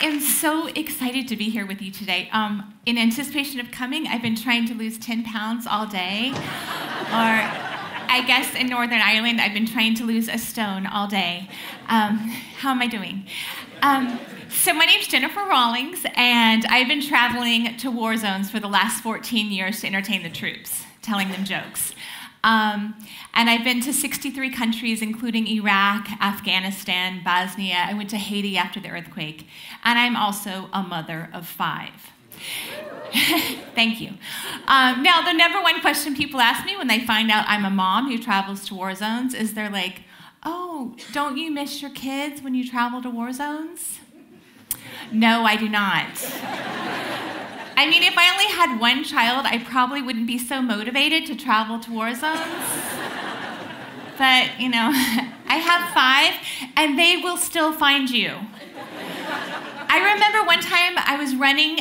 am so excited to be here with you today. In anticipation of coming, I've been trying to lose 10 pounds all day. Or I guess in Northern Ireland, I've been trying to lose a stone all day. How am I doing? So my name's Jennifer Rawlings, and I've been traveling to war zones for the last 14 years to entertain the troops, telling them jokes. And I've been to 63 countries, including Iraq, Afghanistan, Bosnia. I went to Haiti after the earthquake. And I'm also a mother of 5. Thank you. Now, the number one question people ask me when they find out I'm a mom who travels to war zones is they're like, oh, don't you miss your kids when you travel to war zones? No, I do not. I mean, if I only had one child, I probably wouldn't be so motivated to travel to war zones. But, you know, I have 5, and they will still find you. I remember one time I was running,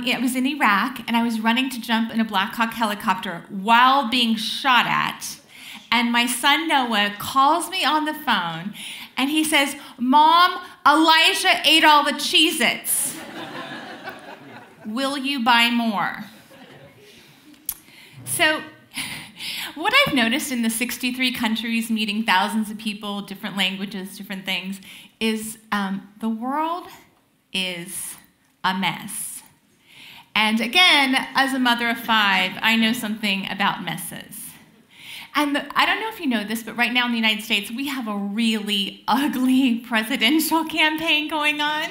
it was in Iraq, and I was running to jump in a Black Hawk helicopter while being shot at. And my son Noah calls me on the phone, and he says, Mom, Elijah ate all the Cheez-Its. Will you buy more? So, what I've noticed in the 63 countries, meeting thousands of people, different languages, different things, is the world is a mess. And again, as a mother of 5, I know something about messes. And I don't know if you know this, but right now in the United States, we have a really ugly presidential campaign going on.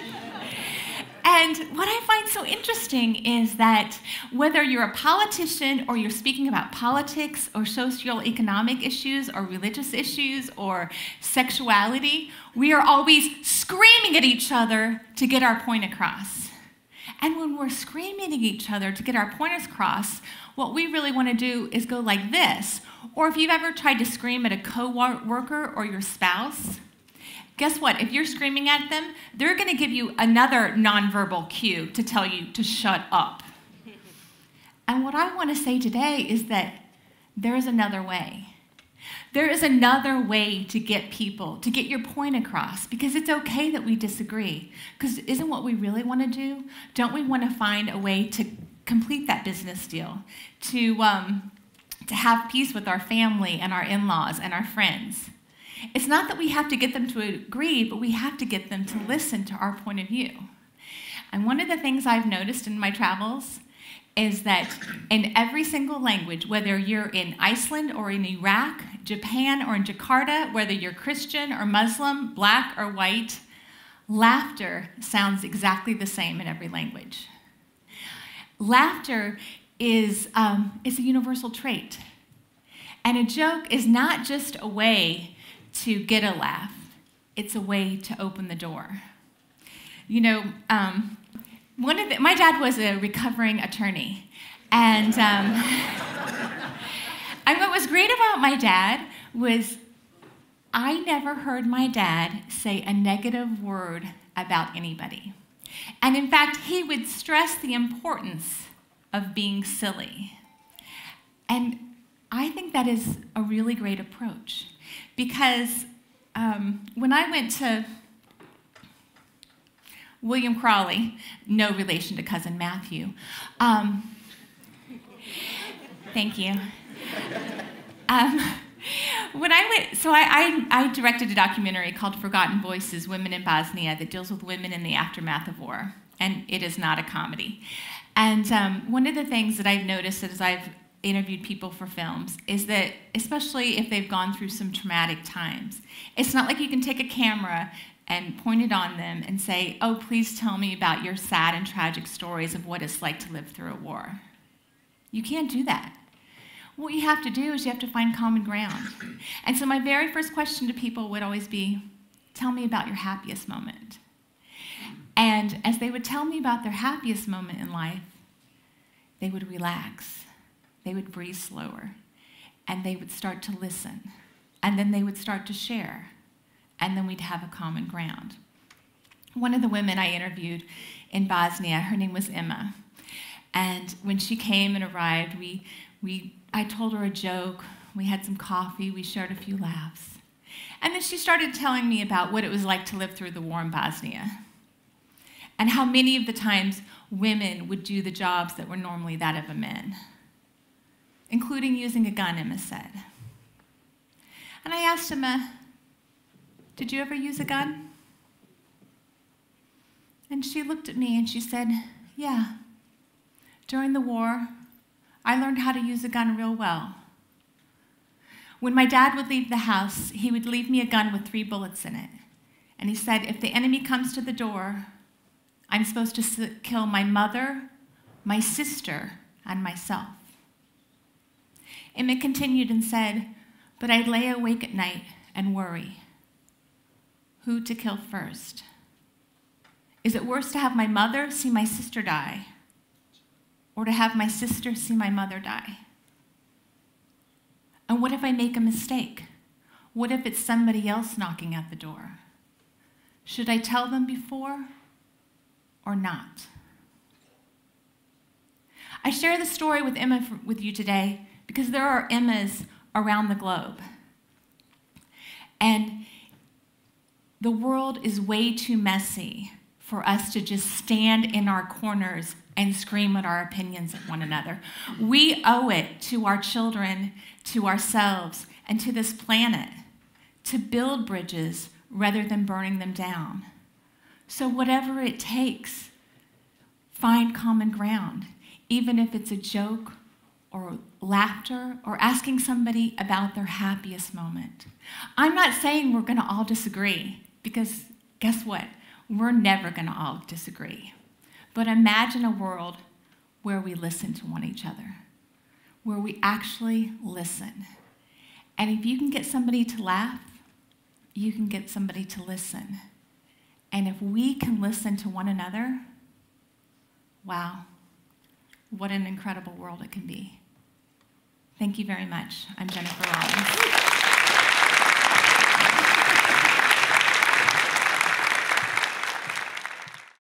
And what I find so interesting is that whether you're a politician or you're speaking about politics or socioeconomic issues or religious issues or sexuality, we are always screaming at each other to get our point across. And when we're screaming at each other to get our point across, what we really want to do is go like this. Or if you've ever tried to scream at a co-worker or your spouse, guess what? If you're screaming at them, they're going to give you another nonverbal cue to tell you to shut up. And what I want to say today is that there is another way. There is another way to get people, to get your point across, because it's okay that we disagree. Because isn't what we really want to do? Don't we want to find a way to complete that business deal, to have peace with our family and our in-laws and our friends? It's not that we have to get them to agree, but we have to get them to listen to our point of view. And one of the things I've noticed in my travels is that in every single language, whether you're in Iceland or in Iraq, Japan or in Jakarta, whether you're Christian or Muslim, black or white, laughter sounds exactly the same in every language. Laughter is a universal trait. And a joke is not just a way to get a laugh. It's a way to open the door. You know, my dad was a recovering attorney. And what was great about my dad was I never heard my dad say a negative word about anybody. And in fact, he would stress the importance of being silly. And I think that is a really great approach. Because when I went to William Crawley, no relation to cousin Matthew, thank you. When I went, so I directed a documentary called Forgotten Voices, Women in Bosnia, that deals with women in the aftermath of war, and it is not a comedy. And one of the things that I've noticed as I've interviewed people for films is that, especially if they've gone through some traumatic times, it's not like you can take a camera and point it on them and say, oh, please tell me about your sad and tragic stories of what it's like to live through a war. You can't do that. What you have to do is you have to find common ground. And so my very first question to people would always be, tell me about your happiest moment. And as they would tell me about their happiest moment in life, they would relax. They would breathe slower, and they would start to listen, and then they would start to share, and then we'd have a common ground. One of the women I interviewed in Bosnia, her name was Emma, and when she came and arrived, I told her a joke, we had some coffee, we shared a few laughs, and then she started telling me about what it was like to live through the war in Bosnia. and how many of the times women would do the jobs that were normally that of a man, including using a gun, Emma said. And I asked Emma, did you ever use a gun? And she looked at me and she said, yeah. During the war, I learned how to use a gun real well. When my dad would leave the house, he would leave me a gun with 3 bullets in it. And he said, if the enemy comes to the door, I'm supposed to kill my mother, my sister, and myself. Emma continued and said, but I'd lay awake at night and worry. Who to kill first? Is it worse to have my mother see my sister die, or to have my sister see my mother die? And what if I make a mistake? What if it's somebody else knocking at the door? Should I tell them before or not? I share the story with Emma with you today because there are Emmas around the globe. And the world is way too messy for us to just stand in our corners and scream at our opinions at one another. We owe it to our children, to ourselves, and to this planet to build bridges rather than burning them down. So whatever it takes, find common ground, even if it's a joke or laughter or asking somebody about their happiest moment. I'm not saying we're going to all disagree, because guess what? We're never going to all disagree. But imagine a world where we listen to each other, where we actually listen. And if you can get somebody to laugh, you can get somebody to listen. And if we can listen to one another, wow, what an incredible world it can be. Thank you very much. I'm Jennifer Rawlings.